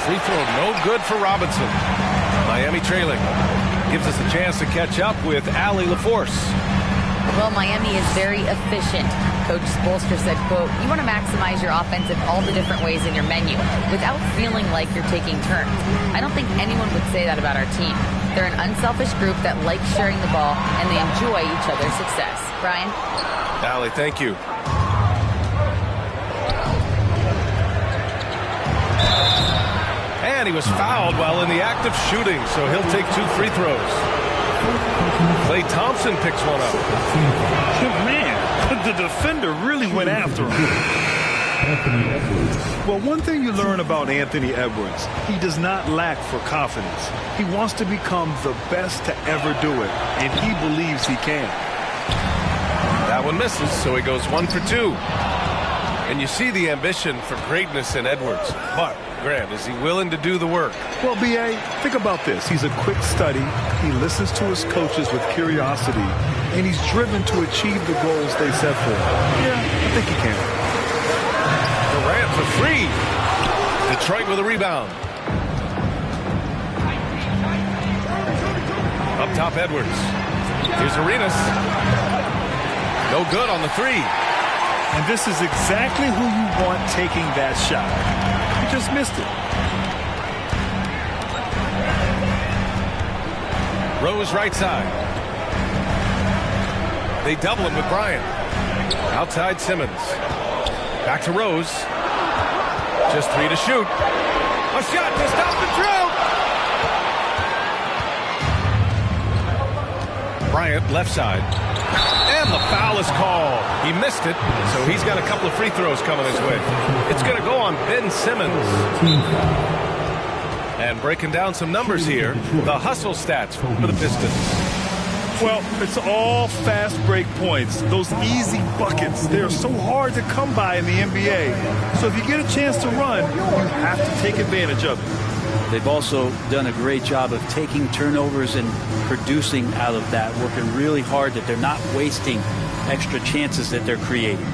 Free throw, no good for Robinson. Miami trailing. Gives us a chance to catch up with Allie LaForce. Well, Miami is very efficient. Coach Spoelstra said, quote, "You want to maximize your offense in all the different ways in your menu without feeling like you're taking turns." I don't think anyone would say that about our team. They're an unselfish group that likes sharing the ball, and they enjoy each other's success. Brian? Allie, thank you. And he was fouled while in the act of shooting, so he'll take 2 free throws. Klay Thompson picks one up. Man, the defender really went after him. Well, one thing you learn about Anthony Edwards, he does not lack for confidence. He wants to become the best to ever do it, and he believes he can. That one misses, so he goes 1 for 2. And you see the ambition for greatness in Edwards. But, Grant, is he willing to do the work? Well, B.A., think about this. He's a quick study. He listens to his coaches with curiosity, and he's driven to achieve the goals they set for him. Yeah, I think he can. Durant for 3. Detroit with a rebound. Up top, Edwards. Here's Arenas. No good on the 3. And this is exactly who you want taking that shot. He just missed it. Rose right side. They double him with Bryant. Outside Simmons. Back to Rose. Just 3 to shoot. A shot to stop the drought. Bryant left side. And the foul is called. He missed it, so he's got a couple of free throws coming his way. It's going to go on Ben Simmons. And breaking down some numbers here, the hustle stats for the Pistons. Well, it's all fast break points. Those easy buckets, they're so hard to come by in the NBA. So if you get a chance to run, you have to take advantage of it. They've also done a great job of taking turnovers and producing out of that, working really hard that they're not wasting extra chances that they're creating.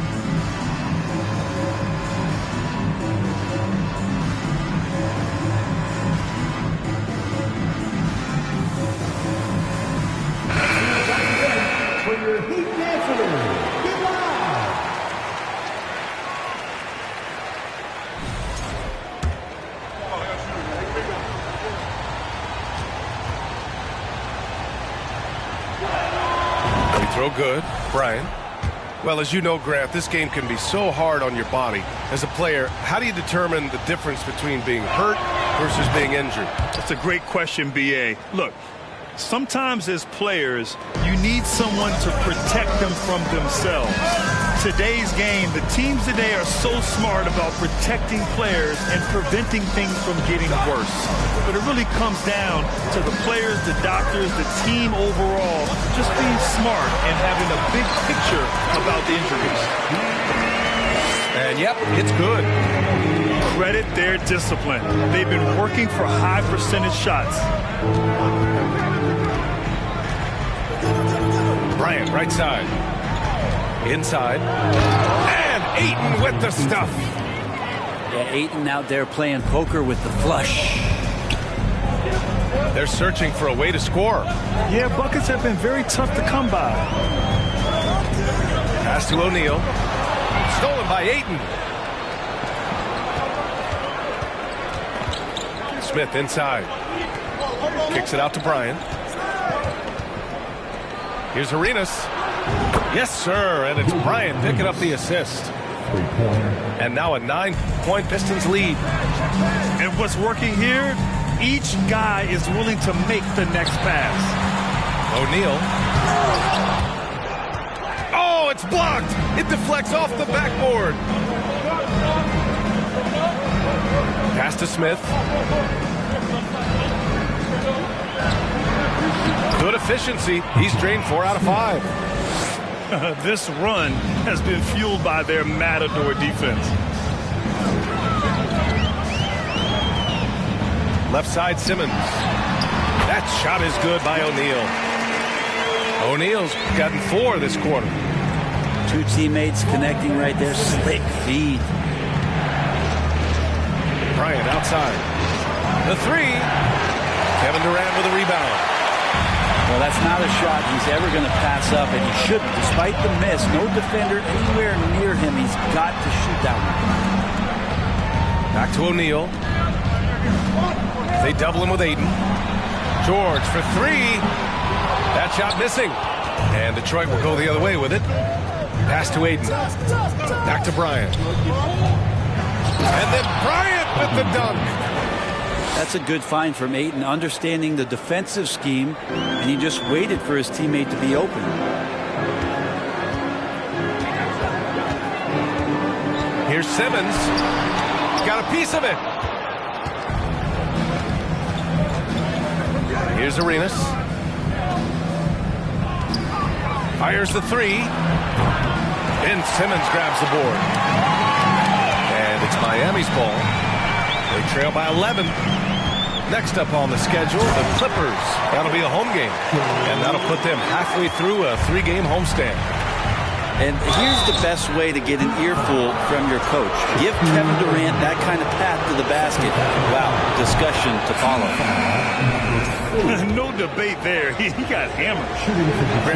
Good. Brian. Well, as you know, Grant, this game can be so hard on your body. As a player, how do you determine the difference between being hurt versus being injured? That's a great question, B.A. Look, sometimes as players, you need someone to protect them from themselves. Today's game, the teams today are so smart about protecting players and preventing things from getting worse. But it really comes down to the players, the doctors, the team overall, just being smart and having a big picture about the injuries. And yep, it's good. Credit their discipline. They've been working for high percentage shots. Bryant, right side. Inside. And Ayton with the stuff. Yeah, Ayton out there playing poker with the flush. They're searching for a way to score. Yeah, buckets have been very tough to come by. Pass to O'Neal. Stolen by Ayton. Smith inside. Kicks it out to Bryant. Here's Arenas. Yes, sir, and it's Bryant picking up the assist. And now a 9-point Pistons lead. And what's working here, each guy is willing to make the next pass. O'Neal. Oh, it's blocked. It deflects off the backboard. Pass to Smith. Good efficiency. He's drained 4 out of 5. This run has been fueled by their matador defense. Left side, Simmons. That shot is good by O'Neal. O'Neal's gotten 4 this quarter. 2 teammates connecting right there. Slick feed. Bryant outside. The three. Kevin Durant with a rebound. Well, that's not a shot he's ever going to pass up, and he shouldn't. Despite the miss, no defender anywhere near him. He's got to shoot that one. Back to O'Neal. They double him with Ayton. George for three. That shot missing. And Detroit will go the other way with it. Pass to Ayton. Back to Bryant. And then Bryant with the dunk. That's a good find from Ayton, understanding the defensive scheme, and he just waited for his teammate to be open. Here's Simmons. He's got a piece of it. Here's Arenas. Fires the three. Ben Simmons grabs the board. And it's Miami's ball. They trail by 11. Next up on the schedule, the Clippers. That'll be a home game. And that'll put them halfway through a 3-game homestand. And here's the best way to get an earful from your coach. Give Kevin Durant that kind of path to the basket. Wow, discussion to follow. No debate there. He got hammered.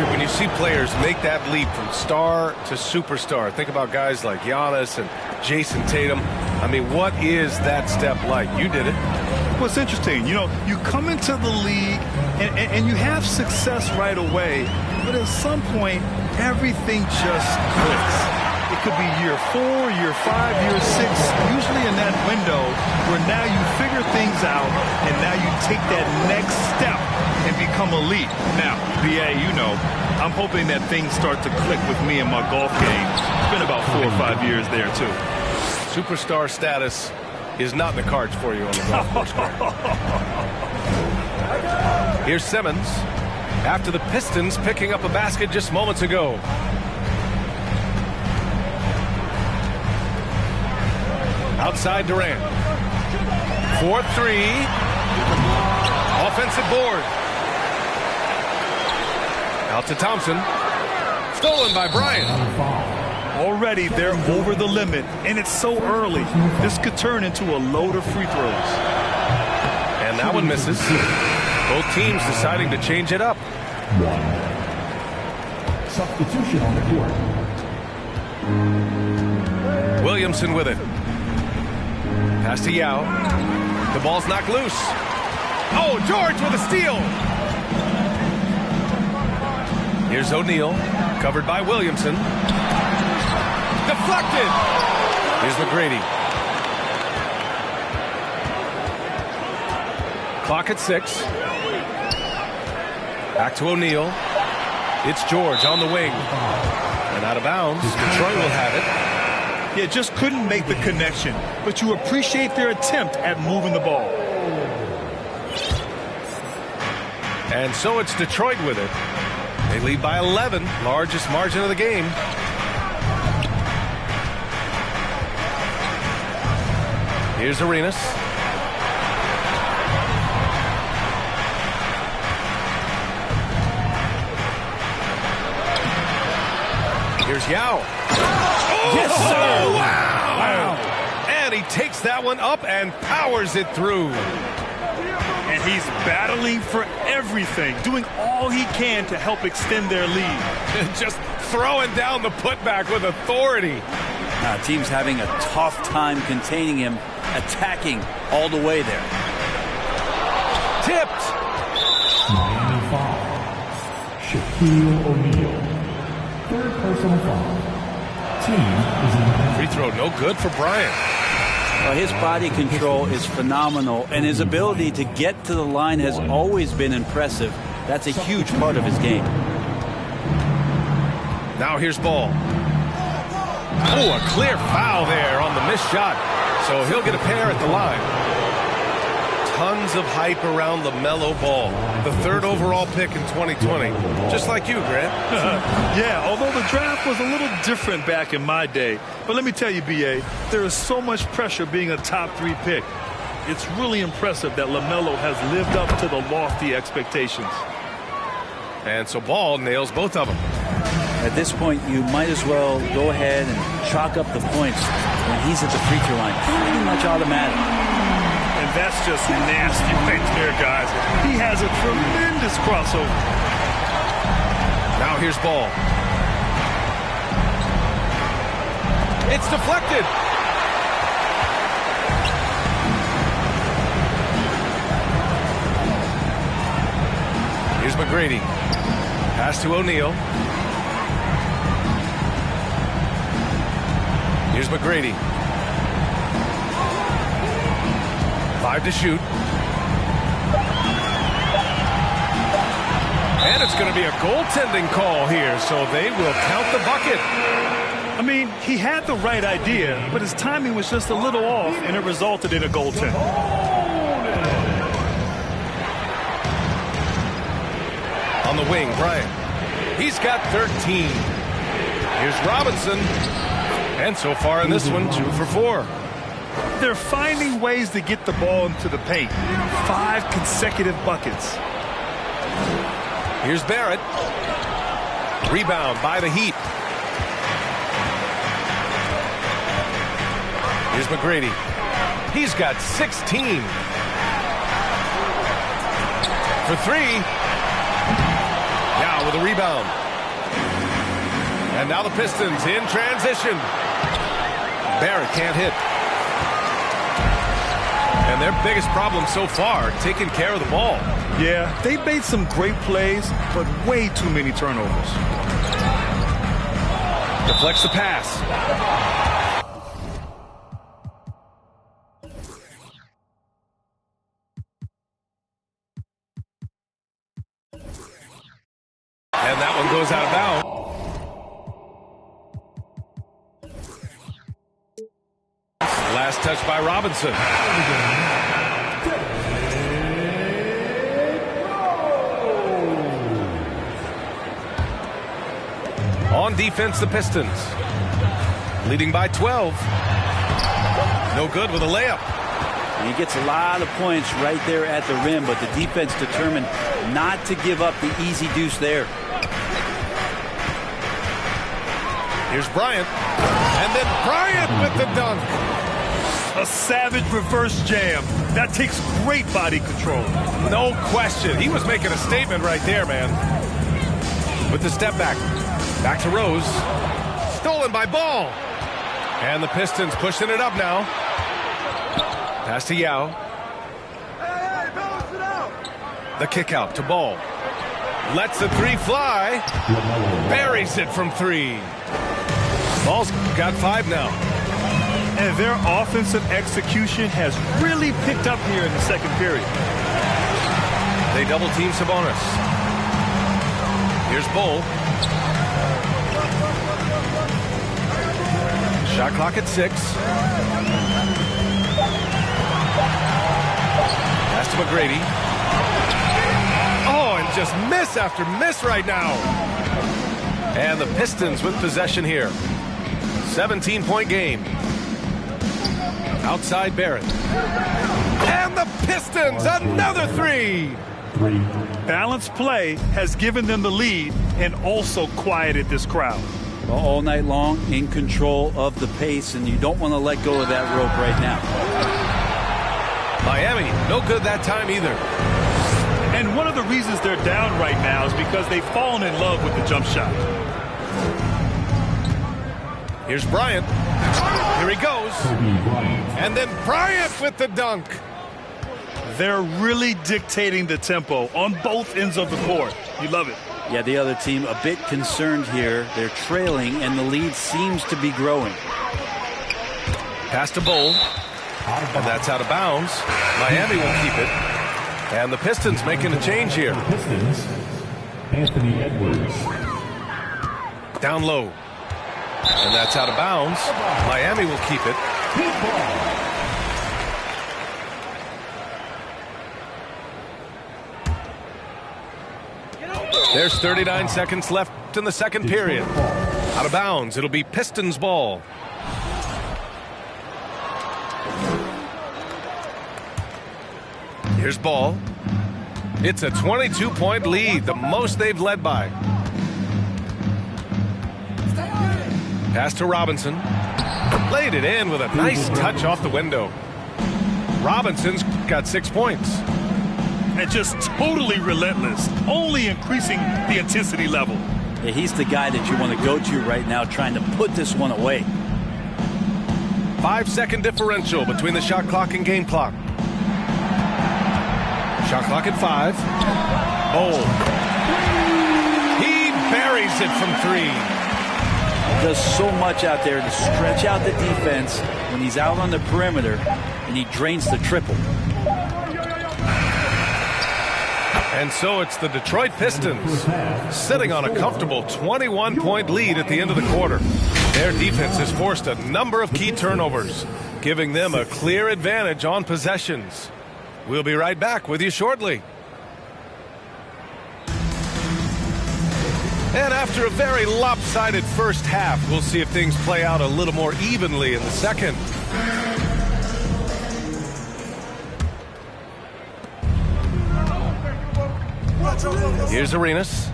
When you see players make that leap from star to superstar, think about guys like Giannis and Jason Tatum. I mean, what is that step like? You did it. Well, it's interesting. You know, you come into the league and you have success right away, but at some point, everything just clicks. It could be year 4, year 5, year 6, usually in that window where now you figure things out and now you take that next step and become elite. Now, BA, you know, I'm hoping that things start to click with me in my golf game. It's been about 4 or 5 years there, too. Superstar status is not in the cards for you on the golf course. Here's Simmons after the Pistons picking up a basket just moments ago. Outside Durant. 4-3. Offensive board. Out to Thompson. Stolen by Bryant. Already they're over the limit, and it's so early. This could turn into a load of free throws. And that one misses. Both teams deciding to change it up. Substitution on the court. Williamson with it. Pass to Yao. The ball's knocked loose. Oh, George with a steal. Here's O'Neal, covered by Williamson. Deflected. Here's McGrady. Clock at 6. Back to O'Neal. It's George on the wing. And out of bounds. Detroit will have it. Yeah, just couldn't make the connection, but you appreciate their attempt at moving the ball. And so it's Detroit with it. They lead by 11, largest margin of the game. Here's Arenas. Here's Yao. Yes, sir. Wow. And he takes that one up and powers it through. And he's battling for everything, doing all he can to help extend their lead. Just throwing down the putback with authority. Team's having a tough time containing him, attacking all the way there. Tipped. Miami foul. Shaquille O'Neal. Third personal foul. Team is in the Free throw no good for Bryant. Well, his body control is phenomenal, and his ability to get to the line has always been impressive. That's a huge part of his game. Now here's Ball. Oh, a clear foul there on the missed shot. So he'll get a pair at the line. Tons of hype around LaMelo Ball, the 3rd overall pick in 2020. Just like you, Grant. Yeah, although the draft was a little different back in my day. But let me tell you, B.A., there is so much pressure being a top 3 pick. It's really impressive that LaMelo has lived up to the lofty expectations. And so Ball nails both of them. At this point, you might as well go ahead and chalk up the points when he's at the free throw line. Pretty much automatic. And That's just nasty right there, guys. He has a tremendous crossover. Now here's ball. It's deflected. Here's McGrady. Pass to O'Neal. Here's McGrady. 5 to shoot. And it's going to be a goaltending call here, so they will count the bucket. I mean, he had the right idea, but his timing was just a little off, and it resulted in a goaltend. On the wing, Bryant. He's got 13. Here's Robinson. And so far in this one, 2 for 4. They're finding ways to get the ball into the paint. 5 consecutive buckets. Here's Barrett. Rebound by the Heat. Here's McGrady. He's got 16. For 3. Now with a rebound. And now the Pistons in transition. Barrett can't hit. And their biggest problem so far, taking care of the ball. Yeah, they made some great plays, but way too many turnovers. Deflects the pass. And that one goes out of bounds. Last touch by Robinson. On defense, the Pistons. Leading by 12. No good with a layup. He gets a lot of points right there at the rim, but the defense determined not to give up the easy deuce there. Here's Bryant. And then Bryant with the dunk. A savage reverse jam. That takes great body control. No question. He was making a statement right there, man. With the step back. Back to Rose. Stolen by Ball. And the Pistons pushing it up now. Pass to Yao. The kick out to Ball. Lets the 3 fly. Buries it from 3. Ball's got 5 now. And their offensive execution has really picked up here in the second period. They double team Sabonis. Here's Bull. Shot clock at 6. Pass to McGrady. Oh, and just miss after miss right now. And the Pistons with possession here. 17-point game. Outside Barrett. And the Pistons, another 3. Balanced play has given them the lead and also quieted this crowd. Well, all night long, in control of the pace, and you don't want to let go of that rope right now. Miami, no good that time either. And one of the reasons they're down right now is because they've fallen in love with the jump shot. Here's Bryant. Here he goes. And then Bryant with the dunk. They're really dictating the tempo on both ends of the court. You love it. Yeah, the other team a bit concerned here. They're trailing, and the lead seems to be growing. Pass to Bull. And that's out of bounds. Miami will keep it. And the Pistons making a change here. Pistons, Anthony Edwards. Down low. And that's out of bounds. Miami will keep it. There's 39 seconds left in the second period. Out of bounds. It'll be Pistons ball. Here's Ball. It's a 22-point lead, the most they've led by. Pass to Robinson. Laid it in with a nice touch off the window. Robinson's got 6 points. And just totally relentless, only increasing the intensity level. Yeah, he's the guy that you want to go to right now, trying to put this one away. 5-second differential between the shot clock and game clock. Shot clock at 5. Oh. He buries it from 3. He does so much out there to stretch out the defense when he's out on the perimeter, and he drains the triple. And so it's the Detroit Pistons sitting on a comfortable 21-point lead at the end of the quarter. Their defense has forced a number of key turnovers, giving them a clear advantage on possessions. We'll be right back with you shortly. And after a very lopsided first half, we'll see if things play out a little more evenly in the second. Here's Arenas.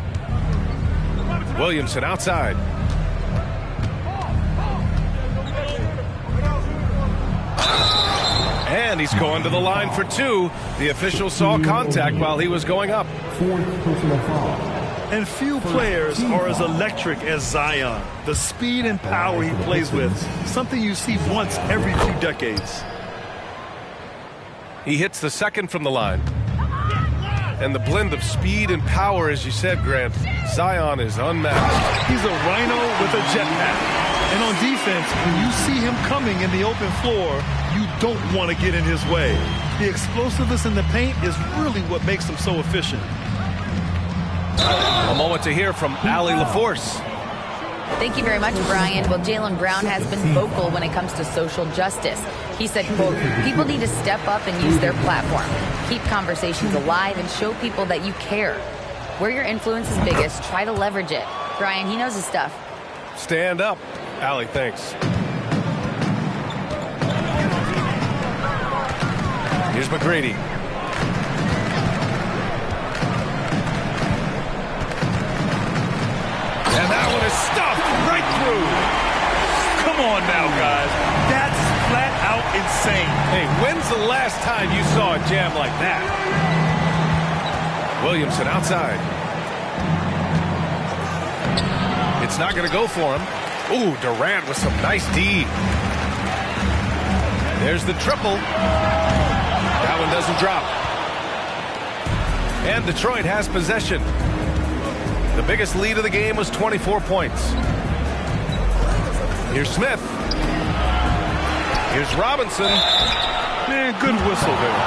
Williamson outside. And he's going to the line for 2. The official saw contact while he was going up. And few players are as electric as Zion. The speed and power he plays with, something you see once every few decades. He hits the second from the line. And the blend of speed and power, as you said, Grant, Zion is unmatched. He's a rhino with a jetpack. And on defense, when you see him coming in the open floor, you don't want to get in his way. The explosiveness in the paint is really what makes him so efficient. A moment to hear from Allie LaForce. Thank you very much, Brian. Well, Jaylen Brown has been vocal when it comes to social justice. He said, quote, people need to step up and use their platform. Keep conversations alive and show people that you care. Where your influence is biggest, try to leverage it. Brian, he knows his stuff. Stand up. Allie, thanks. Here's McGrady. And that one is stuffed right through. Come on now, guys. That's flat out insane. Hey, when's the last time you saw a jam like that? Williamson outside. It's not going to go for him. Ooh, Durant with some nice D. There's the triple. That one doesn't drop. And Detroit has possession. The biggest lead of the game was 24 points. Here's Smith. Here's Robinson. Man, good whistle there.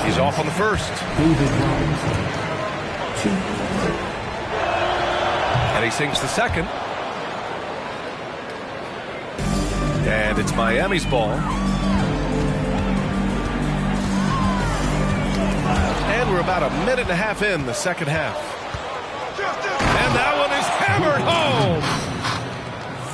He's off on the first. And he sinks the second. And it's Miami's ball. And we're about a minute and a half in the second half. And that one is hammered home.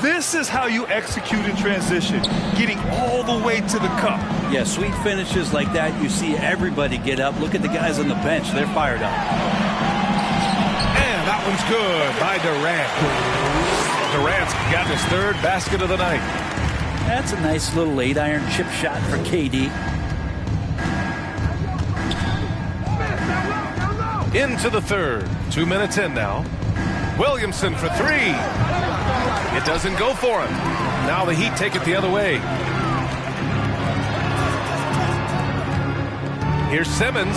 This is how you execute in transition, getting all the way to the cup. Yeah, sweet finishes like that, you see everybody get up. Look at the guys on the bench. They're fired up. And that one's good by Durant. Durant's got his third basket of the night. That's a nice little 8-iron chip shot for KD. Into the third. 2 minutes in now. Williamson for 3. It doesn't go for him. Now the Heat take it the other way. Here's Simmons.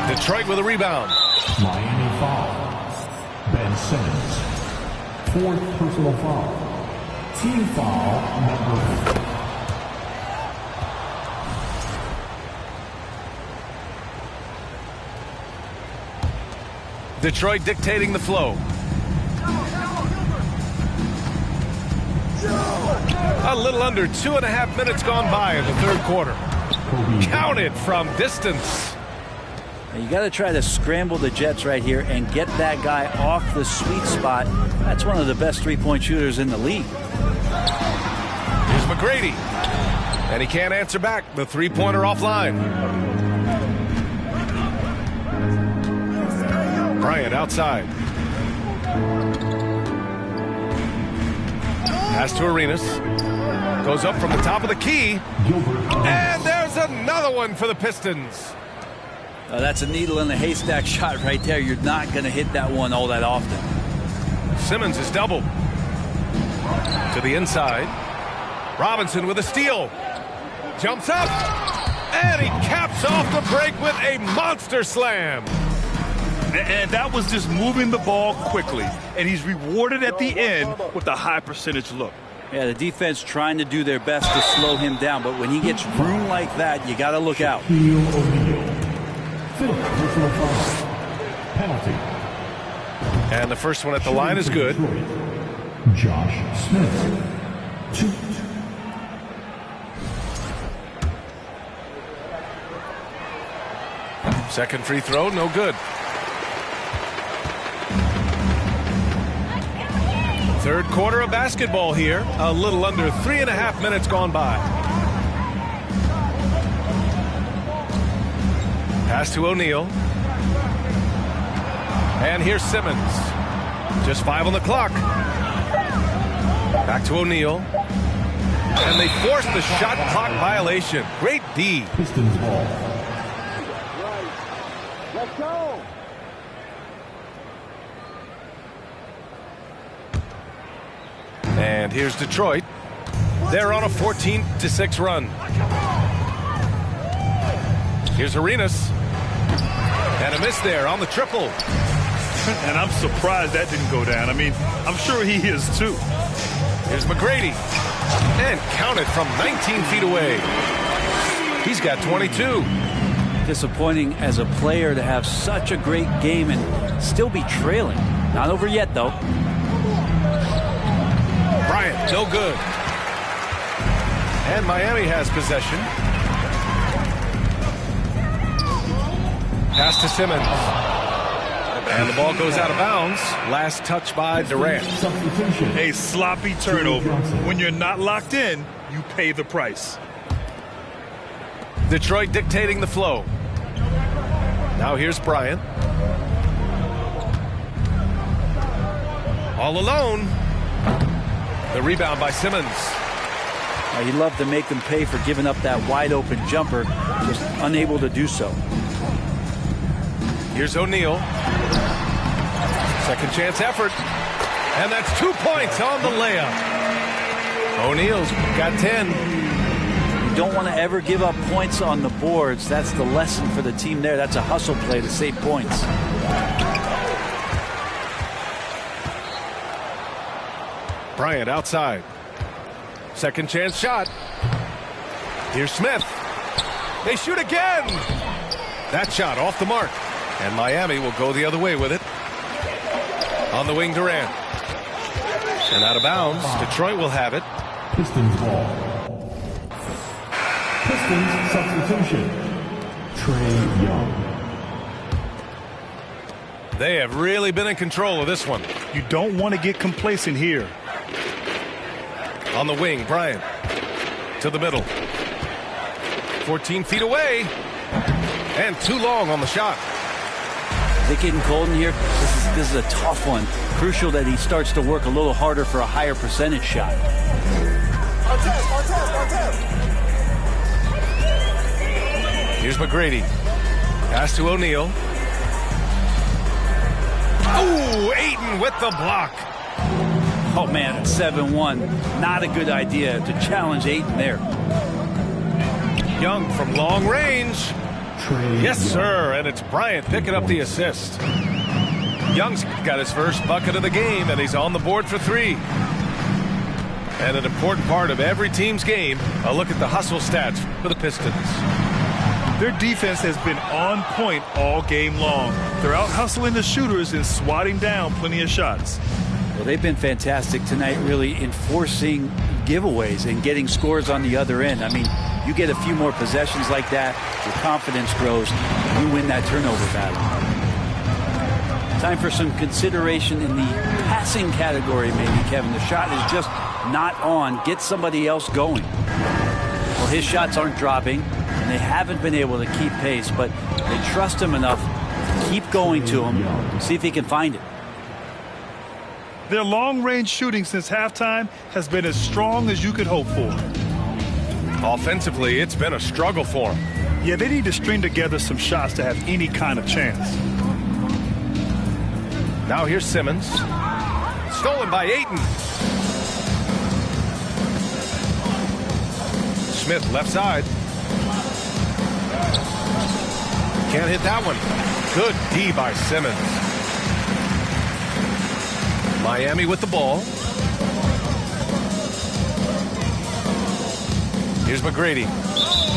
Detroit with a rebound. Miami foul. Ben Simmons. 4th personal foul. Team foul number 4. Detroit dictating the flow. A little under 2.5 minutes gone by in the third quarter. Counted from distance. You got to try to scramble the Jets right here and get that guy off the sweet spot. That's one of the best three-point shooters in the league. Here's McGrady. And he can't answer back. The three-pointer offline. Bryant outside. Pass to Arenas. Goes up from the top of the key. And there's another one for the Pistons. That's a needle in the haystack shot right there. You're not going to hit that one all that often. Simmons is doubled. To the inside. Robinson with a steal. Jumps up. And he caps off the break with a monster slam. And that was just moving the ball quickly. And he's rewarded at the end with a high percentage look. Yeah, the defense trying to do their best to slow him down. But when he gets room like that, you got to look out. Shaquille O'Neal. Fifth personal foul. Penalty. And the first one at the line is good. Josh Smith. 2. Second free throw, no good. Third quarter of basketball here. A little under 3.5 minutes gone by. Pass to O'Neal. And here's Simmons. Just 5 on the clock. Back to O'Neal. And they force the shot clock violation. Great D. Pistons ball. Let's go. And here's Detroit. They're on a 14-6 run. Here's Arenas. And a miss there on the triple. And I'm surprised that didn't go down. I mean, I'm sure he is too. Here's McGrady. And counted from 19 feet away. He's got 22. Disappointing as a player to have such a great game and still be trailing. Not over yet, though. Bryant, no good. And Miami has possession. Pass to Simmons. And the ball goes out of bounds. Last touch by Durant. A sloppy turnover. When you're not locked in, you pay the price. Detroit dictating the flow. Now here's Bryant. All alone. The rebound by Simmons. He'd love to make them pay for giving up that wide open jumper. Just unable to do so. Here's O'Neal. Second chance effort. And that's 2 points on the layup. O'Neal's got 10. You don't want to ever give up points on the boards. That's the lesson for the team there. That's a hustle play to save points. Bryant outside. Second chance shot. Here's Smith. They shoot again. That shot off the mark. And Miami will go the other way with it. On the wing, Durant. And out of bounds. Detroit will have it. Pistons ball. Pistons substitution. Trae Young. They have really been in control of this one. You don't want to get complacent here. On the wing, Bryant. To the middle. 14 feet away. And too long on the shot. Is it getting cold in here? This is a tough one. Crucial that he starts to work a little harder for a higher percentage shot. Here's McGrady. Pass to O'Neal. Oh, Ayton with the block. Oh, man, at 7-1. Not a good idea to challenge Ayton there. Young from long range. Trae Yes, Young. sir. And it's Bryant picking up the assist. Young's got his first bucket of the game, and he's on the board for 3. And an important part of every team's game, a look at the hustle stats for the Pistons. Their defense has been on point all game long. They're out hustling the shooters and swatting down plenty of shots. Well, they've been fantastic tonight, really enforcing giveaways and getting scores on the other end. I mean, you get a few more possessions like that, your confidence grows, you win that turnover battle. Time for some consideration in the passing category, maybe, Kevin. The shot is just not on. Get somebody else going. Well, his shots aren't dropping, and they haven't been able to keep pace, but they trust him enough to keep going to him, see if he can find it. Their long-range shooting since halftime has been as strong as you could hope for. Offensively, it's been a struggle for them. Yeah, they need to string together some shots to have any kind of chance. Now here's Simmons. Stolen by Ayton. Smith left side. Can't hit that one. Good D by Simmons. Miami with the ball. Here's McGrady.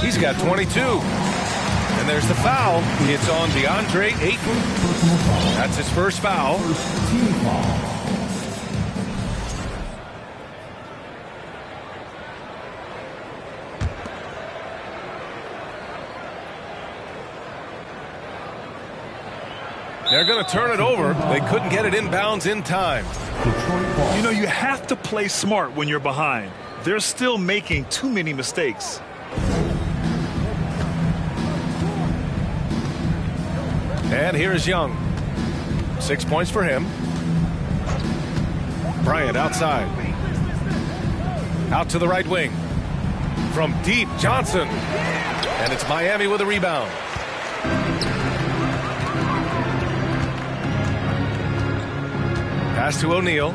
He's got 22. And there's the foul. It's on DeAndre Ayton. That's his first foul. Team foul. They're going to turn it over. They couldn't get it inbounds in time. You know, you have to play smart when you're behind. They're still making too many mistakes. And here is Young. 6 points for him. Bryant outside. Out to the right wing. From deep, Johnson. And it's Miami with a rebound. Pass to O'Neal.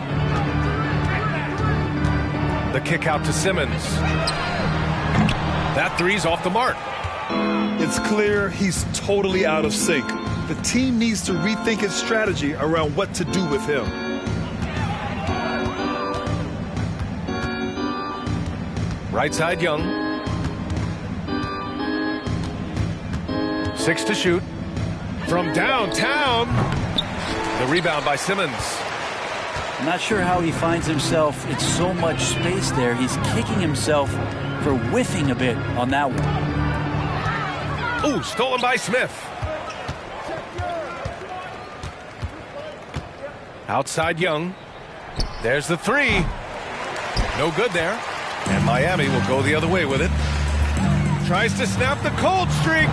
The kick out to Simmons. That three's off the mark. It's clear he's totally out of sync. The team needs to rethink its strategy around what to do with him. Right side, Young. 6 to shoot. From downtown. The rebound by Simmons. I'm not sure how he finds himself. It's so much space there. He's kicking himself for whiffing a bit on that one. Ooh, stolen by Smith. Outside Young. There's the three. No good there. And Miami will go the other way with it. Tries to snap the cold streak.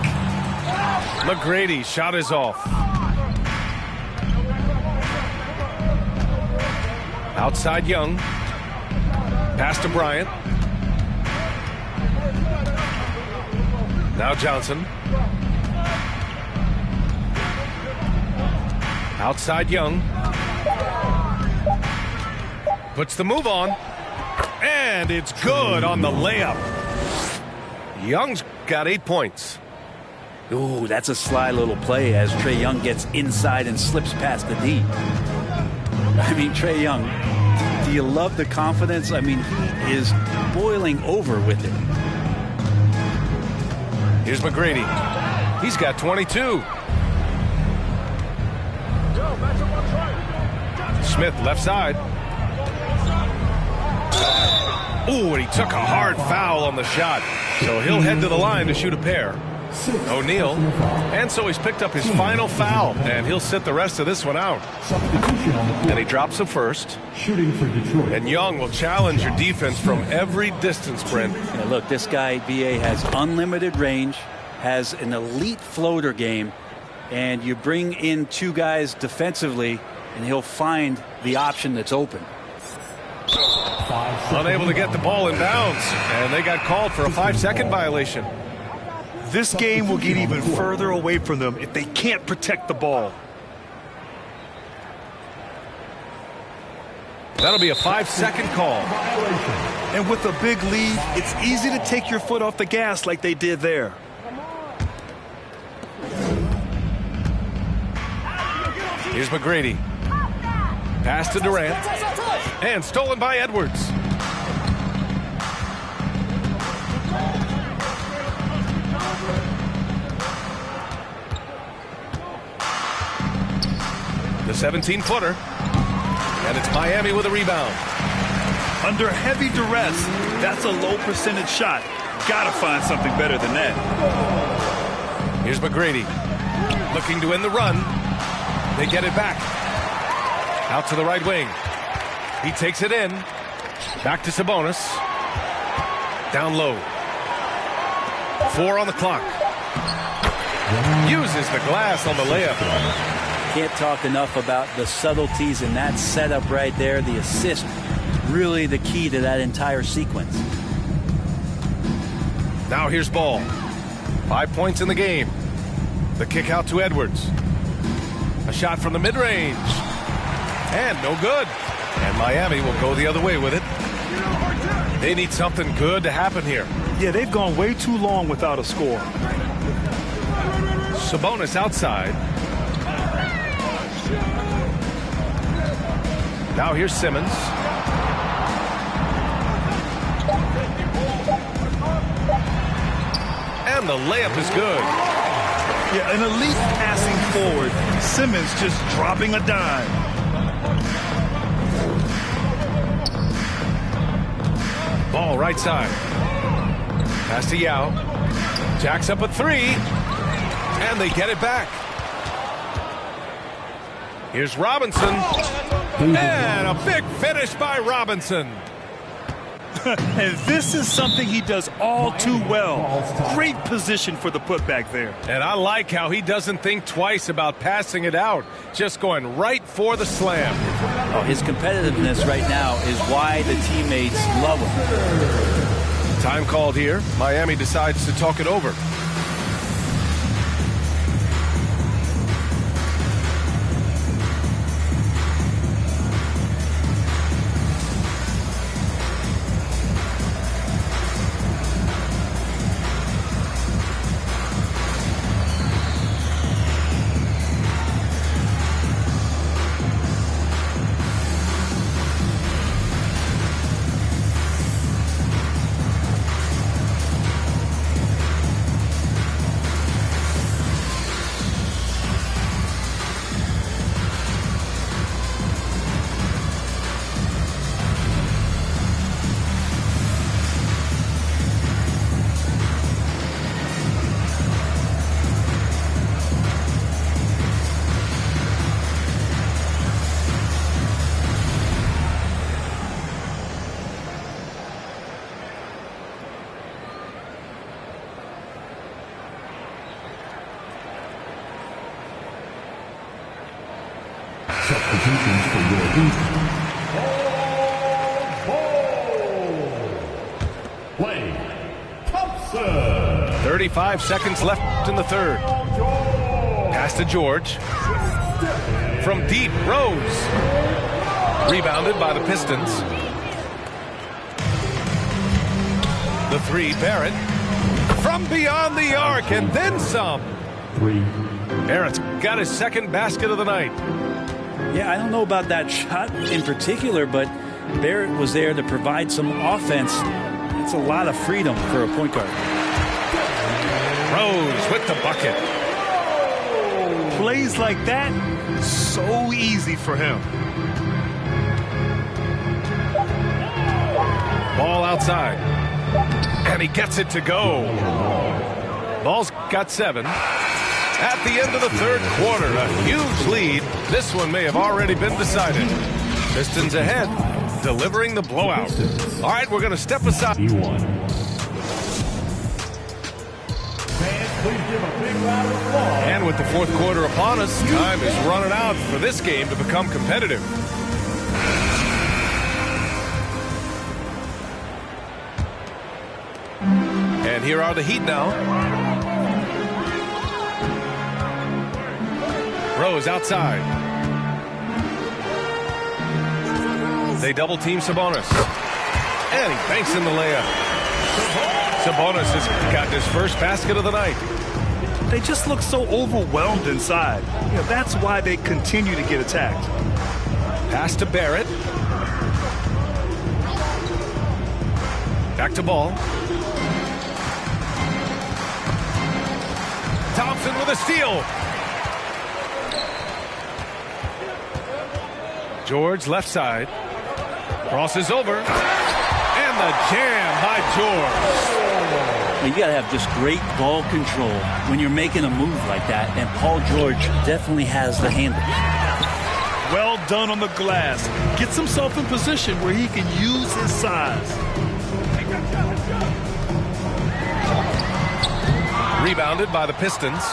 McGrady shot is off. Outside Young. Pass to Bryant. Now Johnson. Outside Young. Puts the move on. And it's good on the layup. Young's got 8 points. Ooh, that's a sly little play as Trae Young gets inside and slips past the D. I mean, Trae Young, do you love the confidence? I mean, he is boiling over with it. Here's McGrady. He's got 22. Smith left side. Ooh, and he took a hard foul on the shot. So he'll head to the line to shoot a pair. O'Neal. And so he's picked up his final foul, and he'll sit the rest of this one out. And he drops the first. Shooting for Detroit. And Young will challenge your defense from every distance, Brent. Yeah, look, this guy, BA, has unlimited range, has an elite floater game, and you bring in two guys defensively, and he'll find the option that's open. Unable to get the ball in bounds, and they got called for a 5-second violation. This game will get even further away from them if they can't protect the ball. That'll be a 5-second call. And with a big lead, it's easy to take your foot off the gas like they did there. Here's McGrady. Pass to Durant. And stolen by Edwards. The 17-footer. And it's Miami with a rebound. Under heavy duress, that's a low percentage shot. Gotta find something better than that. Here's McGrady. Looking to end the run. They get it back. Out to the right wing. He takes it in. Back to Sabonis. Down low. 4 on the clock. Uses the glass on the layup. Can't talk enough about the subtleties in that setup right there. The assist, really the key to that entire sequence. Now here's Ball. 5 points in the game. The kick out to Edwards. A shot from the mid-range. And no good. And Miami will go the other way with it. They need something good to happen here. Yeah, they've gone way too long without a score. Sabonis outside. Now here's Simmons. And the layup is good. Yeah, an elite passing forward. Simmons just dropping a dime. Ball right side. Pass to Yao. Jacks up a three. And they get it back. Here's Robinson. And a big finish by Robinson. And this is something he does all too well. Great position for the putback there. And I like how he doesn't think twice about passing it out. Just going right for the slam. Oh, his competitiveness right now is why the teammates love him. Time called here. Miami decides to talk it over. Substitutions for your team. Play Thompson. 35 seconds left in the third. Pass to George. From deep, Rose. Rebounded by the Pistons. The three, Barrett. From beyond the arc and then some. 3. Barrett's got his second basket of the night. Yeah, I don't know about that shot in particular, but Barrett was there to provide some offense. That's a lot of freedom for a point guard. Rose with the bucket. Plays like that, so easy for him. Ball outside. And he gets it to go. Ball's got 7. At the end of the third quarter, a huge lead. This one may have already been decided. Pistons ahead, delivering the blowout. All right, we're going to step aside. E1. Fans, please give a big round of applause. And with the fourth quarter upon us, time is running out for this game to become competitive. And here are the Heat now. Rose outside. They double team Sabonis. And he banks in the layup. Sabonis has got his first basket of the night. They just look so overwhelmed inside. You know, that's why they continue to get attacked. Pass to Barrett. Back to Ball. Thompson with a steal. George left side. Crosses over. And the jam by George. You got to have just great ball control when you're making a move like that, and Paul George definitely has the handle. Well done on the glass. Gets himself in position where he can use his size. Rebounded by the Pistons.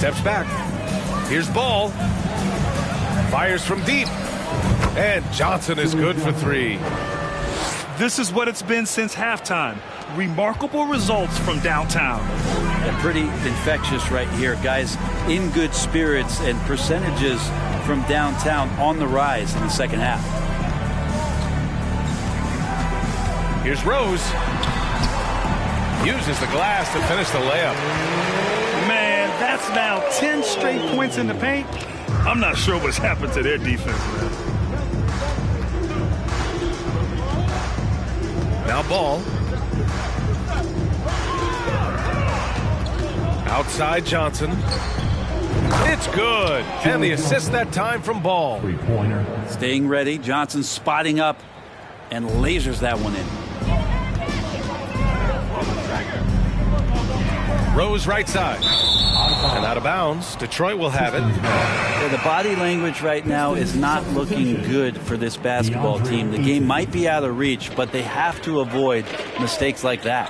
Steps back. Here's Ball. Fires from deep. And Johnson is good for 3. This is what it's been since halftime. Remarkable results from downtown. Yeah, pretty infectious right here. Guys in good spirits, and percentages from downtown on the rise in the second half. Here's Rose. Uses the glass to finish the layup. Man, that's now 10 straight points in the paint. I'm not sure what's happened to their defense, man. Now Ball. Outside Johnson. It's good. And the assist that time from Ball. Three-pointer. Staying ready. Johnson spotting up and lasers that one in. Rose right side. And out of bounds. Detroit will have it. Yeah, the body language right now is not looking good for this basketball team. The game might be out of reach, but they have to avoid mistakes like that.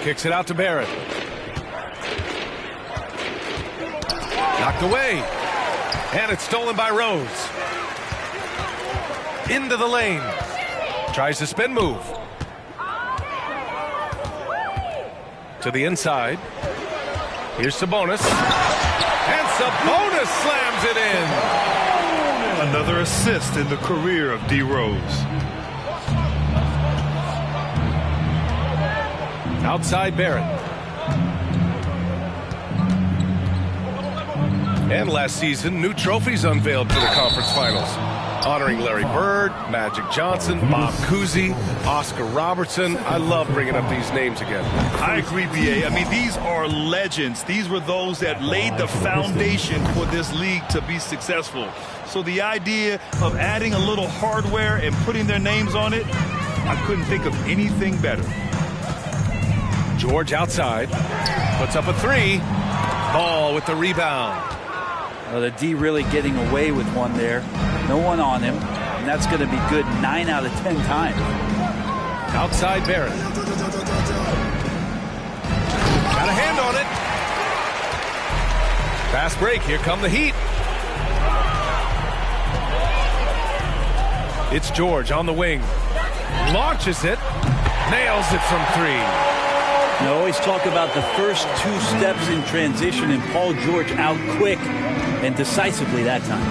Kicks it out to Barrett. Knocked away. And it's stolen by Rose. Into the lane. Tries to spin move. To the inside. Here's Sabonis. And Sabonis slams it in. Another assist in the career of D. Rose. Outside Barrett. And last season, new trophies unveiled for the conference finals, honoring Larry Bird, Magic Johnson, Bob Cousy, Oscar Robertson. I love bringing up these names again. I agree, B.A. I mean, these are legends. These were those that laid the foundation for this league to be successful. So the idea of adding a little hardware and putting their names on it, I couldn't think of anything better. George outside, puts up a 3. Ball with the rebound. Well, the D really getting away with one there. No one on him, and that's going to be good 9 out of 10 times. Outside Barrett. Got a hand on it. Fast break. Here come the Heat. It's George on the wing. Launches it. Nails it from 3. You always talk about the first 2 steps in transition, and Paul George out quick and decisively that time.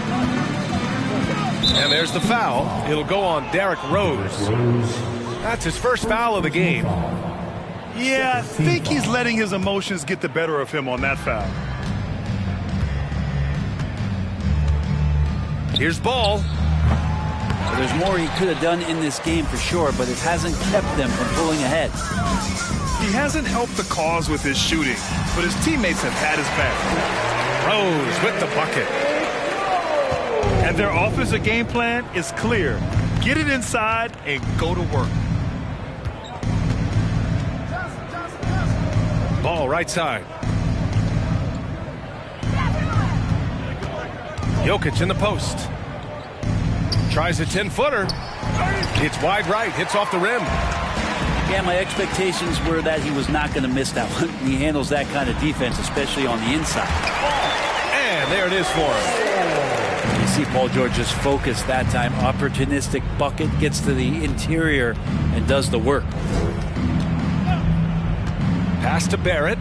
And there's the foul. It'll go on Derrick Rose. That's his first foul of the game. Yeah, I think he's letting his emotions get the better of him on that foul. Here's Ball. So there's more he could have done in this game for sure, but it hasn't kept them from pulling ahead. He hasn't helped the cause with his shooting, but his teammates have had his back. Rose with the bucket. And their offensive game plan is clear. Get it inside and go to work. Ball right side. Jokic in the post. Tries a 10-footer. It's wide right. Hits off the rim. Yeah, my expectations were that he was not going to miss that one. He handles that kind of defense, especially on the inside. And there it is for him. You see Paul George just focused that time. Opportunistic bucket, gets to the interior and does the work. Pass to Barrett.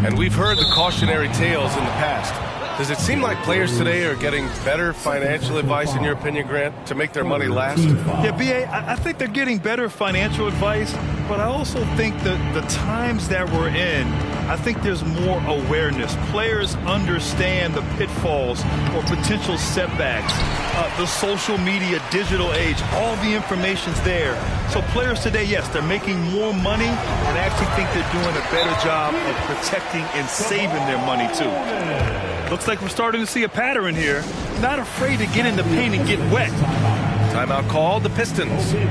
And we've heard the cautionary tales in the past. Does it seem like players today are getting better financial advice, in your opinion, Grant, to make their money last? Yeah, B.A., I think they're getting better financial advice, but I also think that the times that we're in, I think there's more awareness. Players understand the pitfalls or potential setbacks, the social media, digital age, all the information's there. So players today, yes, they're making more money, and I actually think they're doing a better job of protecting and saving their money, too. Looks like we're starting to see a pattern here. Not afraid to get in the paint and get wet. Timeout called, the Pistons. Time to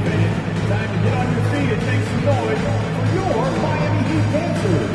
get on your feet and make some noise for your Miami Heat Panthers.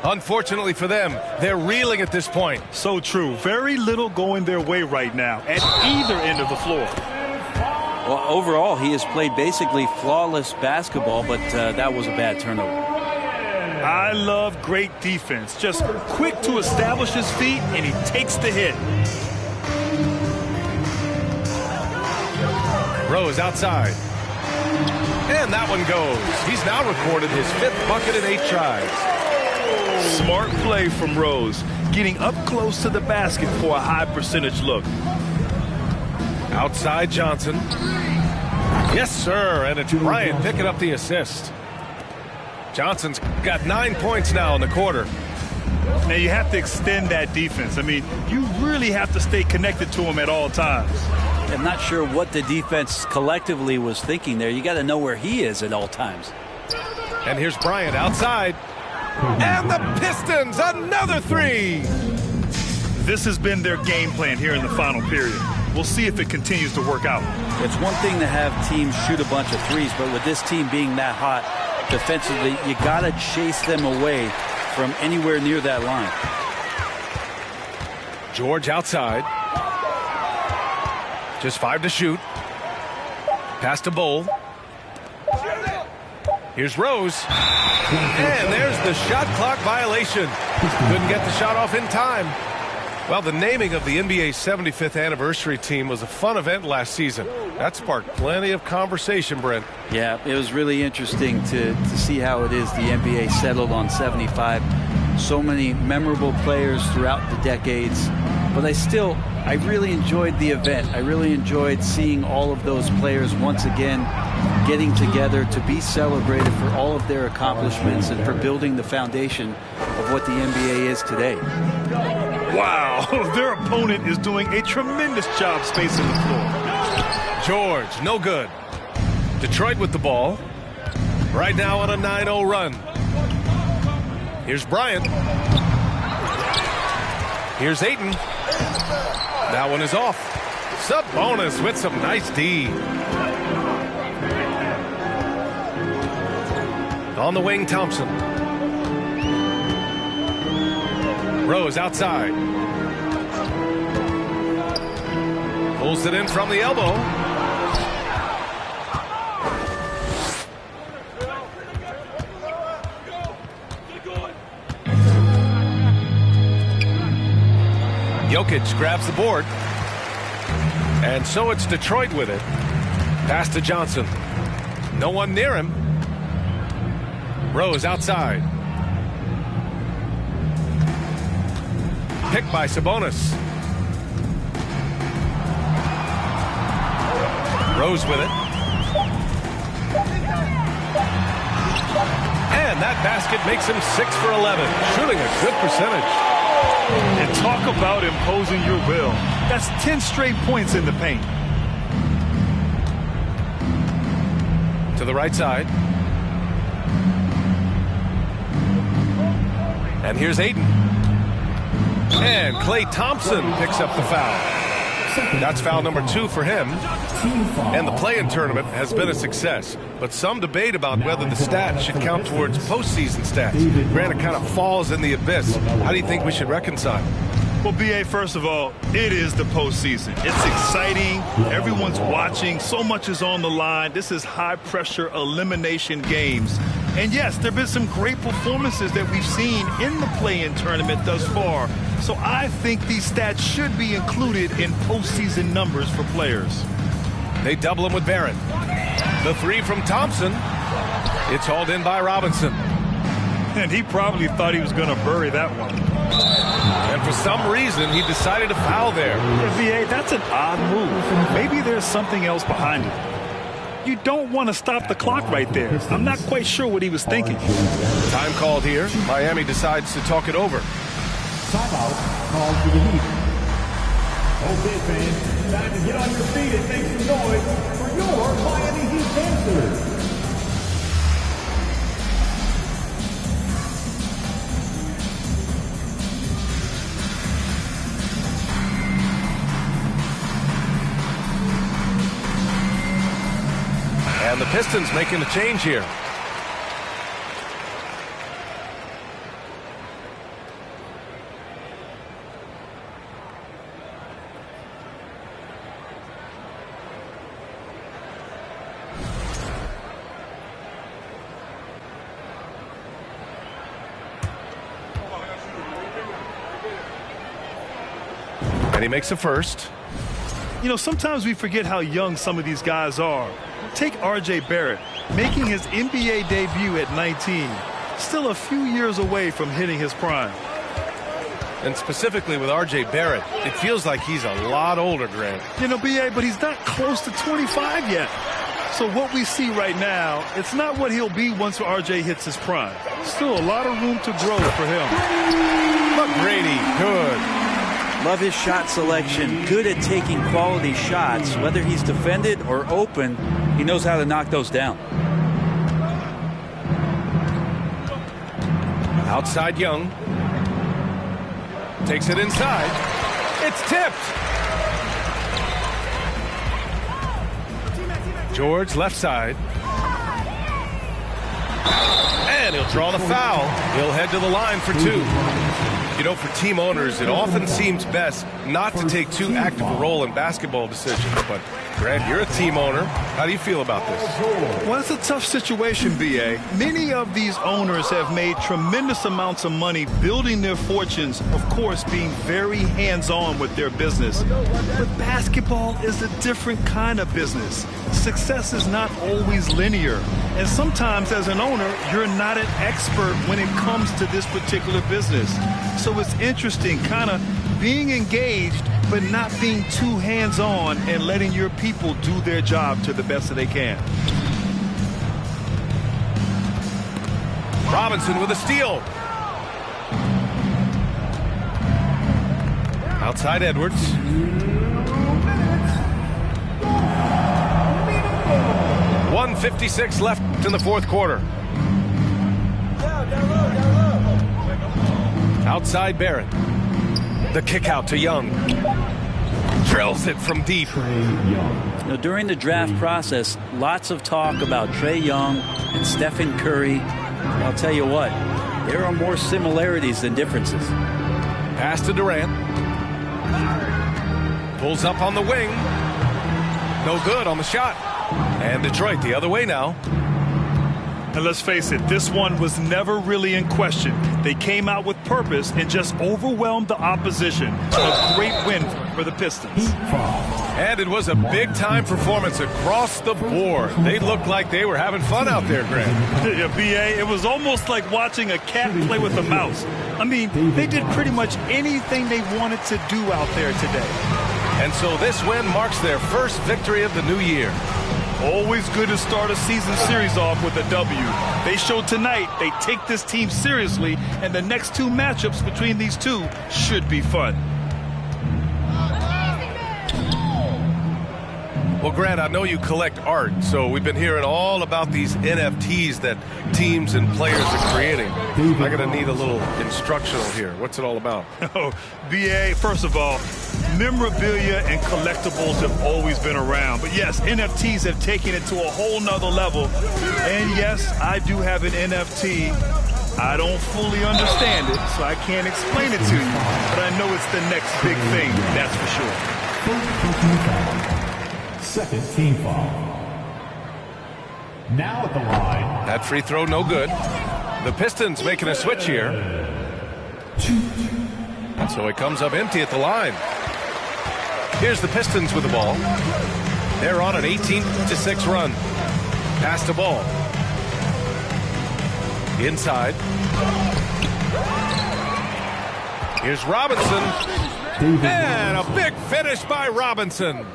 Unfortunately for them, they're reeling at this point. So true. Very little going their way right now at either end of the floor. Well, overall, he has played basically flawless basketball, but that was a bad turnover. I love great defense. Just quick to establish his feet, and he takes the hit. Rose outside. And that one goes. He's now recorded his 5th bucket in 8 tries. Smart play from Rose, getting up close to the basket for a high percentage look. Outside Johnson. Yes, sir. And it's Bryant picking up the assist. Johnson's got 9 points now in the quarter. Now you have to extend that defense. I mean, you really have to stay connected to him at all times. I'm not sure what the defense collectively was thinking there. You got to know where he is at all times. And here's Bryant outside. And the Pistons, another 3. This has been their game plan here in the final period. We'll see if it continues to work out. It's one thing to have teams shoot a bunch of threes, but with this team being that hot defensively, you got to chase them away from anywhere near that line. George outside. Just 5 to shoot. Pass to Bowl. Here's Rose. And there's the shot clock violation. Couldn't get the shot off in time. Well, the naming of the NBA's 75th anniversary team was a fun event last season. That sparked plenty of conversation, Brent. Yeah, it was really interesting to see how it is the NBA settled on 75. So many memorable players throughout the decades. But I really enjoyed the event. I really enjoyed seeing all of those players once again getting together to be celebrated for all of their accomplishments and for building the foundation of what the NBA is today. Wow, their opponent is doing a tremendous job spacing the floor. George, no good. Detroit with the ball. Right now on a 9-0 run. Here's Bryant. Here's Ayton. That one is off. Sabonis with some nice D. On the wing, Thompson. Rose outside. Pulls it in from the elbow. Jokic grabs the board. And so it's Detroit with it. Pass to Johnson. No one near him. Rose outside. Picked by Sabonis. Rose with it. And that basket makes him 6 for 11, shooting a good percentage. And talk about imposing your will. That's 10 straight points in the paint. To the right side. And here's Ayton. And Klay Thompson picks up the foul. That's foul number 2 for him. And the play-in tournament has been a success. But some debate about whether the stats should count towards postseason stats. Granted, kind of falls in the abyss. How do you think we should reconcile? Well, B.A., first of all, it is the postseason. It's exciting. Everyone's watching. So much is on the line. This is high-pressure elimination games. And, yes, there have been some great performances that we've seen in the play-in tournament thus far. So I think these stats should be included in postseason numbers for players. They double him with Barrett. The 3 from Thompson. It's hauled in by Robinson. And he probably thought he was going to bury that one. And for some reason, he decided to foul there. Yeah, V.A., that's an odd move. Maybe there's something else behind it. You don't want to stop the clock right there. I'm not quite sure what he was thinking. Time called here. Miami decides to talk it over. Timeout called for the Heat. Okay, fans, time to get on your feet and make some noise for your Miami Heat Panthers. And the Pistons making a change here. And he makes a first. You know, sometimes we forget how young some of these guys are. Take R.J. Barrett, making his NBA debut at 19. Still a few years away from hitting his prime. And specifically with R.J. Barrett, it feels like he's a lot older, Grant. You know, B.A., but he's not close to 25 yet. So what we see right now, it's not what he'll be once R.J. hits his prime. Still a lot of room to grow for him. McGrady, good. Love his shot selection. Good at taking quality shots. Whether he's defended or open, he knows how to knock those down. Outside Young. Takes it inside. It's tipped. George left side. And he'll draw the foul. He'll head to the line for two. You know, for team owners, it often seems best not to take too active a role in basketball decisions. But, Grant, you're a team owner. How do you feel about this? Well, it's a tough situation, B.A. Many of these owners have made tremendous amounts of money building their fortunes, of course, being very hands-on with their business. But basketball is a different kind of business. Success is not always linear. And sometimes, as an owner, you're not an expert when it comes to this particular business. So it's interesting, kind of being engaged, but not being too hands-on and letting your people do their job to the best that they can. Robinson with a steal. Outside Edwards. .156 left in the fourth quarter. Outside Barrett. The kick out to Young. Drills it from deep. You know, during the draft process, lots of talk about Trae Young and Stephen Curry. I'll tell you what, there are more similarities than differences. Pass to Durant. Pulls up on the wing. No good on the shot. And Detroit the other way now. And let's face it, this one was never really in question. They came out with purpose and just overwhelmed the opposition. A great win for the Pistons. And it was a big-time performance across the board. They looked like they were having fun out there, Grant. Yeah, B.A., it was almost like watching a cat play with a mouse. I mean, they did pretty much anything they wanted to do out there today. And so this win marks their first victory of the new year. Always good to start a season series off with a W. They showed tonight they take this team seriously, and the next two matchups between these two should be fun. Well, Grant, I know you collect art, so we've been hearing all about these NFTs that teams and players are creating. I'm going to need a little instructional here. What's it all about? Oh, B.A., first of all, memorabilia and collectibles have always been around. But yes, NFTs have taken it to a whole nother level. And yes, I do have an NFT. I don't fully understand it, so I can't explain it to you. But I know it's the next big thing, that's for sure. Second team foul. Now at the line. That free throw no good. The Pistons making a switch here. And so it comes up empty at the line. Here's the Pistons with the ball. They're on an 18-6 run. Pass the ball. Inside. Here's Robinson. And a big finish by Robinson.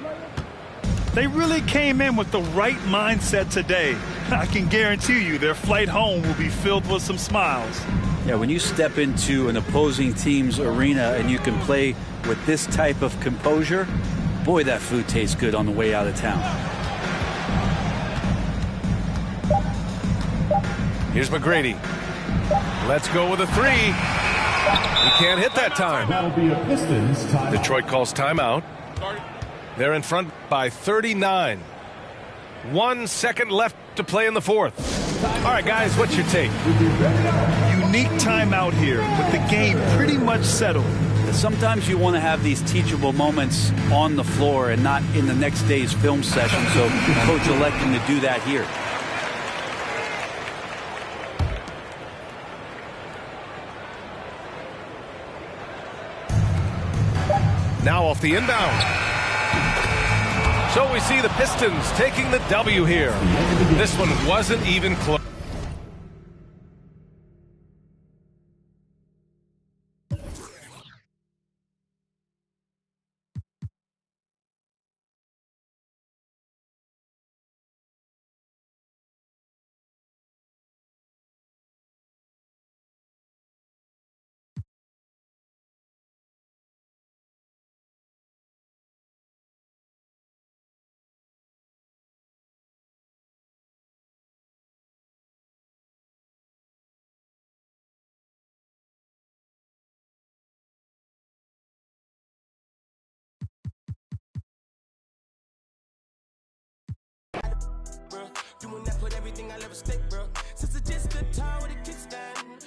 They really came in with the right mindset today. I can guarantee you their flight home will be filled with some smiles. Yeah, when you step into an opposing team's arena and you can play with this type of composure, boy, that food tastes good on the way out of town. Here's McGrady. Let's go with a three. He can't hit that time. That'll be a Pistons timeout. Detroit calls timeout. They're in front by 39. 1 second left to play in the fourth. All right, guys, what's your take? Unique timeout here with the game pretty much settled. Sometimes you want to have these teachable moments on the floor and not in the next day's film session, so the coach electing to do that here. Now a off the inbound. So we see the Pistons taking the W here. This one wasn't even close. Doing that, put everything I'll ever stick, bro. Since it's just the time with a kickstand.